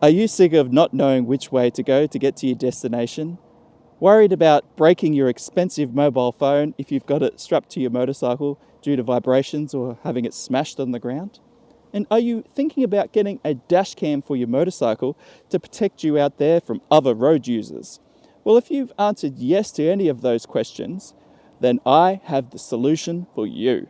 Are you sick of not knowing which way to go to get to your destination? Worried about breaking your expensive mobile phone if you've got it strapped to your motorcycle due to vibrations or having it smashed on the ground? And are you thinking about getting a dash cam for your motorcycle to protect you out there from other road users? Well, if you've answered yes to any of those questions, then I have the solution for you.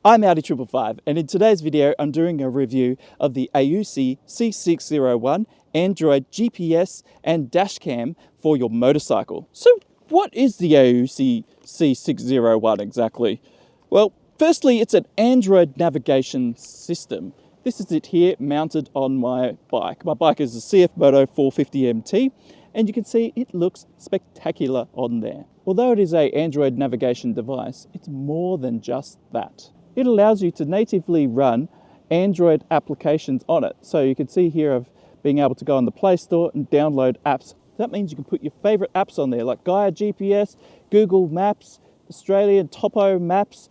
I'm Aoocci C601, and in today's video I'm doing a review of the Aoocci C601 Android GPS and dash cam for your motorcycle. So what is the Aoocci C601 exactly? Well, firstly, it's an Android navigation system. This is it here mounted on my bike. My bike is a CF Moto 450 MT, and you can see it looks spectacular on there. Although it is an Android navigation device, it's more than just that. It allows you to natively run Android applications on it. So you can see here of being able to go on the Play Store and download apps. That means you can put your favorite apps on there, like Gaia GPS, Google Maps, Australian Topo Maps,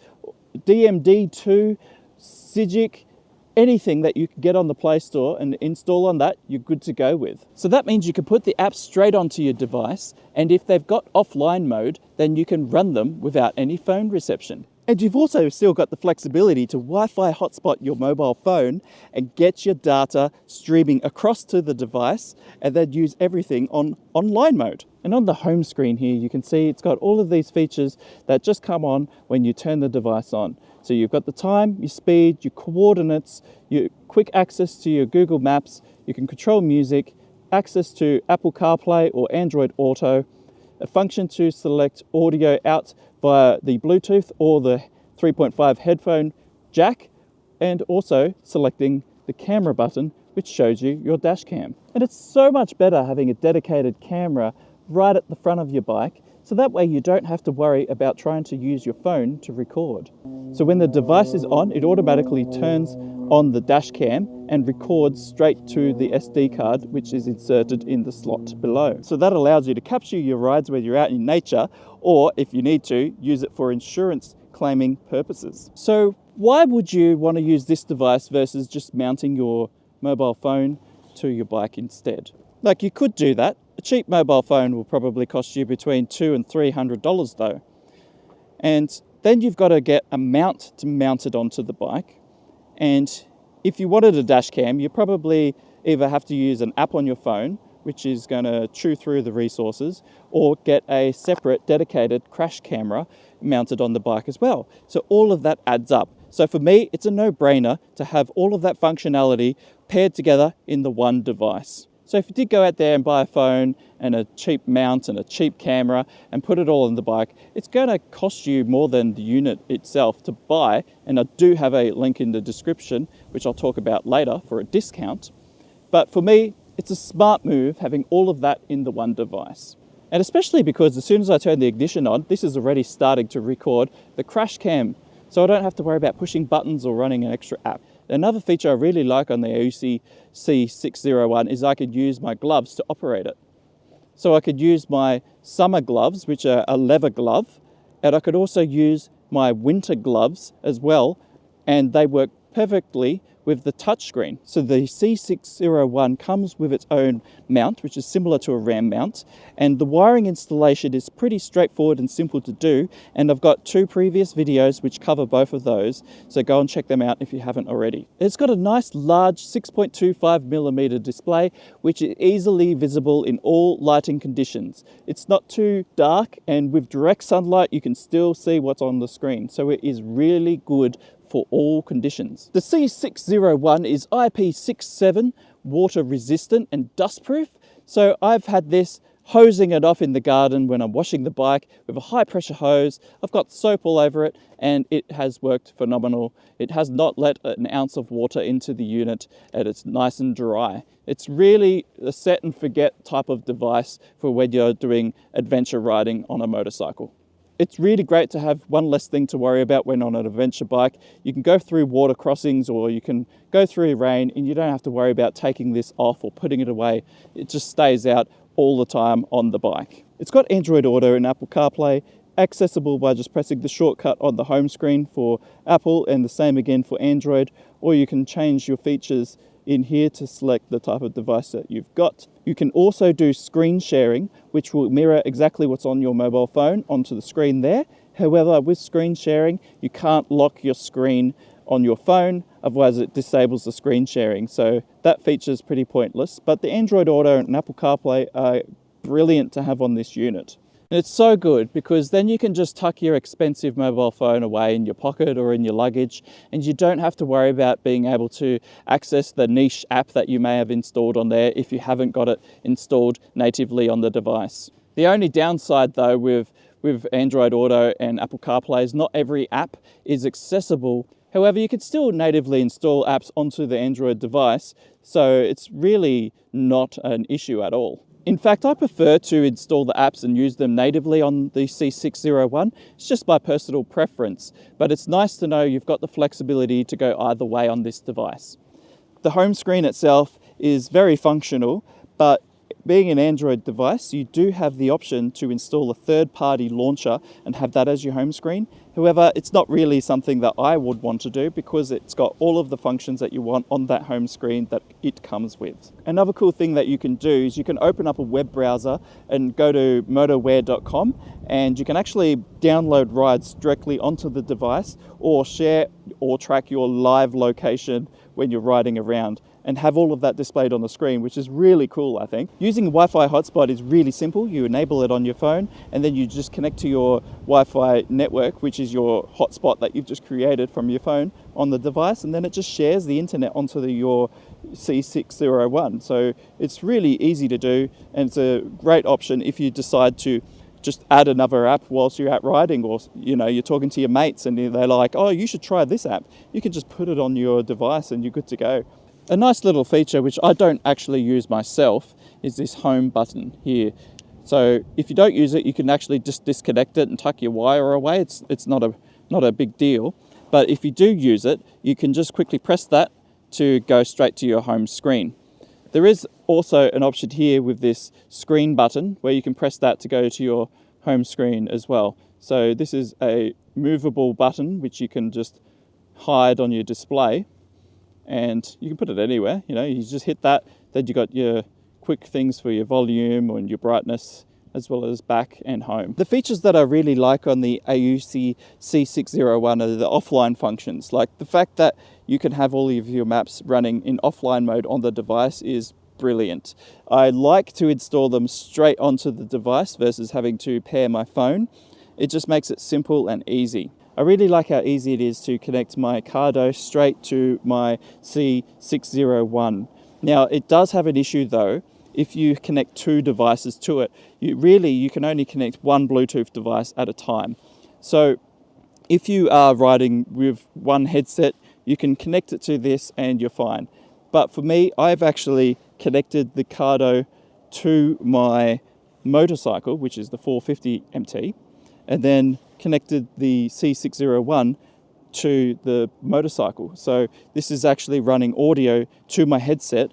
DMD2, Sigic, anything that you can get on the Play Store and install on that, you're good to go with. So that means you can put the apps straight onto your device, and if they've got offline mode, then you can run them without any phone reception. And you've also still got the flexibility to Wi-Fi hotspot your mobile phone and get your data streaming across to the device and then use everything on online mode. And on the home screen here, you can see it's got all of these features that just come on when you turn the device on. So you've got the time, your speed, your coordinates, your quick access to your Google Maps, you can control music, access to Apple CarPlay or Android Auto, a function to select audio out via the Bluetooth or the 3.5 headphone jack, and also selecting the camera button, which shows you your dash cam. And it's so much better having a dedicated camera right at the front of your bike, so that way you don't have to worry about trying to use your phone to record. So when the device is on, it automatically turns on the dash cam and records straight to the SD card, which is inserted in the slot below. So that allows you to capture your rides whether you're out in nature, or if you need to, use it for insurance claiming purposes. So why would you want to use this device versus just mounting your mobile phone to your bike instead? Like, you could do that. A cheap mobile phone will probably cost you between $200 and $300 though. And then you've got to get a mount to mount it onto the bike. And if you wanted a dash cam, you probably either have to use an app on your phone, which is going to chew through the resources, or get a separate dedicated crash camera mounted on the bike as well. So all of that adds up. So for me, it's a no-brainer to have all of that functionality paired together in the one device. So if you did go out there and buy a phone and a cheap mount and a cheap camera and put it all on the bike, it's going to cost you more than the unit itself to buy. And I do have a link in the description, which I'll talk about later, for a discount. But for me, it's a smart move having all of that in the one device. And especially because as soon as I turn the ignition on, this is already starting to record the crash cam. So I don't have to worry about pushing buttons or running an extra app. Another feature I really like on the Aoocci C601 is I could use my gloves to operate it. So I could use my summer gloves, which are a leather glove, and I could also use my winter gloves as well, and they work perfectly with the touchscreen. So the C601 comes with its own mount, which is similar to a RAM mount, and the wiring installation is pretty straightforward and simple to do, and I've got 2 previous videos which cover both of those, so go and check them out if you haven't already. It's got a nice large 6.25mm display, which is easily visible in all lighting conditions. It's not too dark, and with direct sunlight you can still see what's on the screen, so it is really good for all conditions. The C601 is IP67 water resistant and dust proof. So I've had this hosing it off in the garden when I'm washing the bike with a high pressure hose. I've got soap all over it and it has worked phenomenal. It has not let an ounce of water into the unit and it's nice and dry. It's really a set and forget type of device for when you're doing adventure riding on a motorcycle. It's really great to have one less thing to worry about when on an adventure bike. You can go through water crossings or you can go through rain and you don't have to worry about taking this off or putting it away. It just stays out all the time on the bike. It's got Android Auto and Apple CarPlay, accessible by just pressing the shortcut on the home screen for Apple and the same again for Android, or you can change your features in here to select the type of device that you've got. You can also do screen sharing, which will mirror exactly what's on your mobile phone onto the screen there. However, with screen sharing, you can't lock your screen on your phone, otherwise it disables the screen sharing. So that feature is pretty pointless, but the Android Auto and Apple CarPlay are brilliant to have on this unit. And it's so good because then you can just tuck your expensive mobile phone away in your pocket or in your luggage, and you don't have to worry about being able to access the niche app that you may have installed on there if you haven't got it installed natively on the device. The only downside though with Android Auto and Apple CarPlay is not every app is accessible. However, you can still natively install apps onto the Android device, so it's really not an issue at all. In fact, I prefer to install the apps and use them natively on the C601. It's just my personal preference, but it's nice to know you've got the flexibility to go either way on this device. The home screen itself is very functional, but being an Android device, you do have the option to install a third-party launcher and have that as your home screen. However, it's not really something that I would want to do because it's got all of the functions that you want on that home screen that it comes with. Another cool thing that you can do is you can open up a web browser and go to motorware.com, and you can actually download rides directly onto the device or share or track your live location when you're riding around, and have all of that displayed on the screen, which is really cool, I think. Using a Wi-Fi hotspot is really simple. You enable it on your phone, and then you just connect to your Wi-Fi network, which is your hotspot that you've just created from your phone on the device, and then it just shares the internet onto your C601. So it's really easy to do, and it's a great option if you decide to just add another app whilst you're out riding, or you're talking to your mates and they're like, oh, you should try this app. You can just put it on your device and you're good to go. A nice little feature, which I don't actually use myself, is this home button here. So if you don't use it, you can actually just disconnect it and tuck your wire away. It's not a big deal. But if you do use it, you can just quickly press that to go straight to your home screen. There is also an option here with this screen button where you can press that to go to your home screen as well. So this is a movable button which you can just hide on your display, and you can put it anywhere. You just hit that, then you got your quick things for your volume and your brightness, as well as back and home. The features that I really like on the Aoocci C601 are the offline functions. Like the fact that you can have all of your maps running in offline mode on the device is brilliant. I like to install them straight onto the device versus having to pair my phone. It just makes it simple and easy. I really like how easy it is to connect my Cardo straight to my C601. Now, it does have an issue though. If you connect two devices to it, you can only connect one Bluetooth device at a time. So if you are riding with one headset, you can connect it to this and you're fine. But for me, I've actually connected the Cardo to my motorcycle, which is the 450 MT, and then connected the C601 to the motorcycle. So this is actually running audio to my headset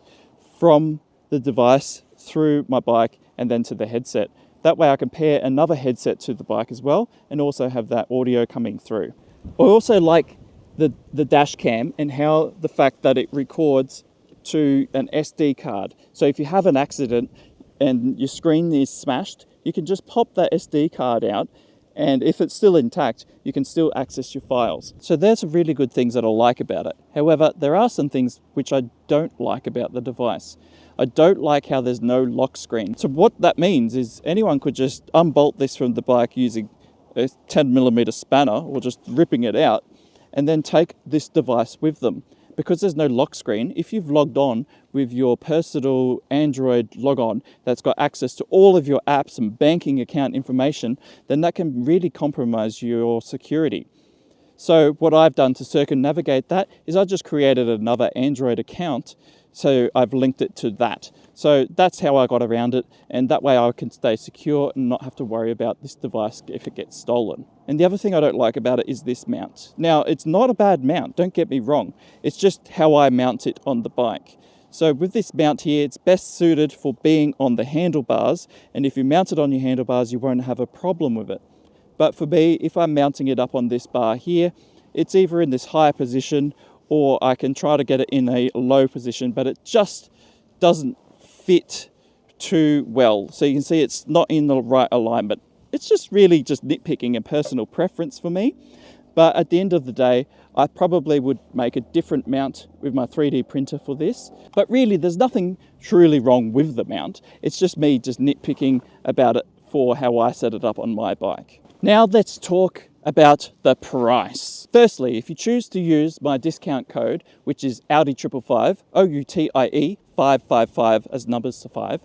from the device through my bike and then to the headset. That way I can pair another headset to the bike as well and also have that audio coming through. I also like the dash cam and how the fact that it records to an SD card. So if you have an accident and your screen is smashed, you can just pop that SD card out, and if it's still intact, you can still access your files. So there's some really good things that I like about it. However, there are some things which I don't like about the device. I don't like how there's no lock screen. So what that means is anyone could just unbolt this from the bike using a 10mm spanner or just ripping it out and then take this device with them. Because there's no lock screen, if you've logged on with your personal Android logon that's got access to all of your apps and banking account information, then that can really compromise your security. So what I've done to circumnavigate that is I just created another Android account. So I've linked it to that. So that's how I got around it. And that way I can stay secure and not have to worry about this device if it gets stolen. And the other thing I don't like about it is this mount. Now, it's not a bad mount, don't get me wrong. It's just how I mount it on the bike. So with this mount here, it's best suited for being on the handlebars. And if you mount it on your handlebars, you won't have a problem with it. But for me, if I'm mounting it up on this bar here, it's either in this higher position or I can try to get it in a low position, but it just doesn't fit too well. So you can see it's not in the right alignment. It's just really just nitpicking and personal preference for me. But at the end of the day, I probably would make a different mount with my 3D printer for this. But really, there's nothing truly wrong with the mount. It's just me just nitpicking about it for how I set it up on my bike. Now let's talk about the price. Firstly, if you choose to use my discount code, which is Audi 555, OUTIE 555 as numbers to 5,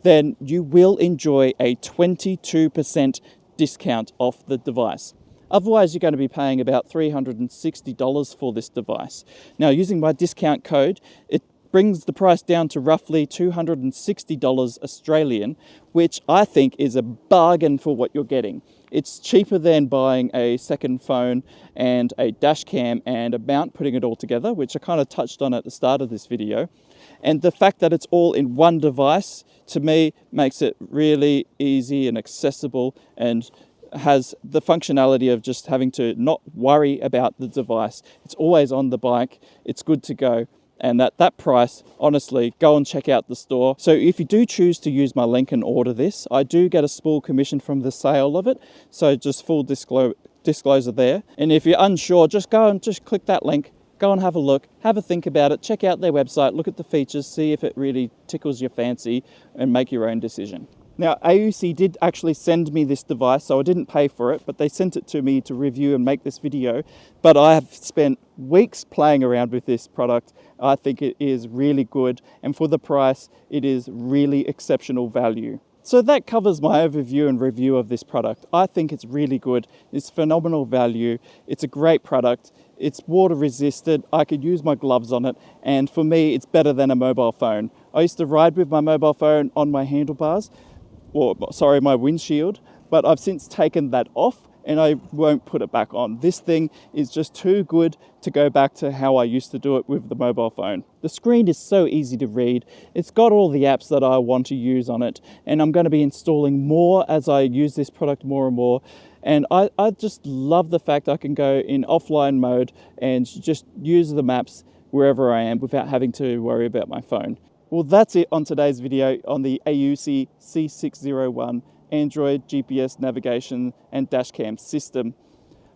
then you will enjoy a 22% discount off the device. Otherwise, you're going to be paying about $360 for this device. Now, using my discount code, it brings the price down to roughly $260 Australian, which I think is a bargain for what you're getting. It's cheaper than buying a second phone and a dash cam and a mount, putting it all together, which I kind of touched on at the start of this video. And the fact that it's all in one device, to me, makes it really easy and accessible, and has the functionality of just having to not worry about the device. It's always on the bike. It's good to go. And at that price, honestly, go and check out the store. So if you do choose to use my link and order this, I do get a small commission from the sale of it. So just full disclosure there. And if you're unsure, just go and just click that link. Go and have a look, have a think about it, check out their website, look at the features, see if it really tickles your fancy, and make your own decision. Now, Aoocci did actually send me this device, so I didn't pay for it, but they sent it to me to review and make this video. But I have spent weeks playing around with this product. I think it is really good, and for the price, it is really exceptional value. So that covers my overview and review of this product. I think it's really good. It's phenomenal value. It's a great product. It's water resistant. I could use my gloves on it. And for me, it's better than a mobile phone. I used to ride with my mobile phone on my handlebars, my windshield, but I've since taken that off and I won't put it back on. This thing is just too good to go back to how I used to do it with the mobile phone. The screen is so easy to read. It's got all the apps that I want to use on it, and I'm going to be installing more as I use this product more and more. And I just love the fact I can go in offline mode and just use the maps wherever I am without having to worry about my phone. Well, that's it on today's video on the Aoocci C601 Android GPS navigation and dashcam system.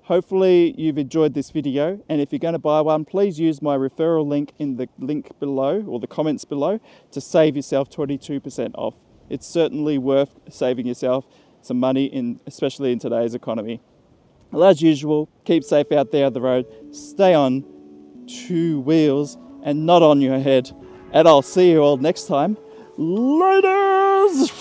Hopefully you've enjoyed this video, and if you're going to buy one, please use my referral link in the link below or the comments below to save yourself 22% off. It's certainly worth saving yourself some money, especially in today's economy. Well, as usual, keep safe out there on the road, stay on 2 wheels and not on your head, and I'll see you all next time. Laters!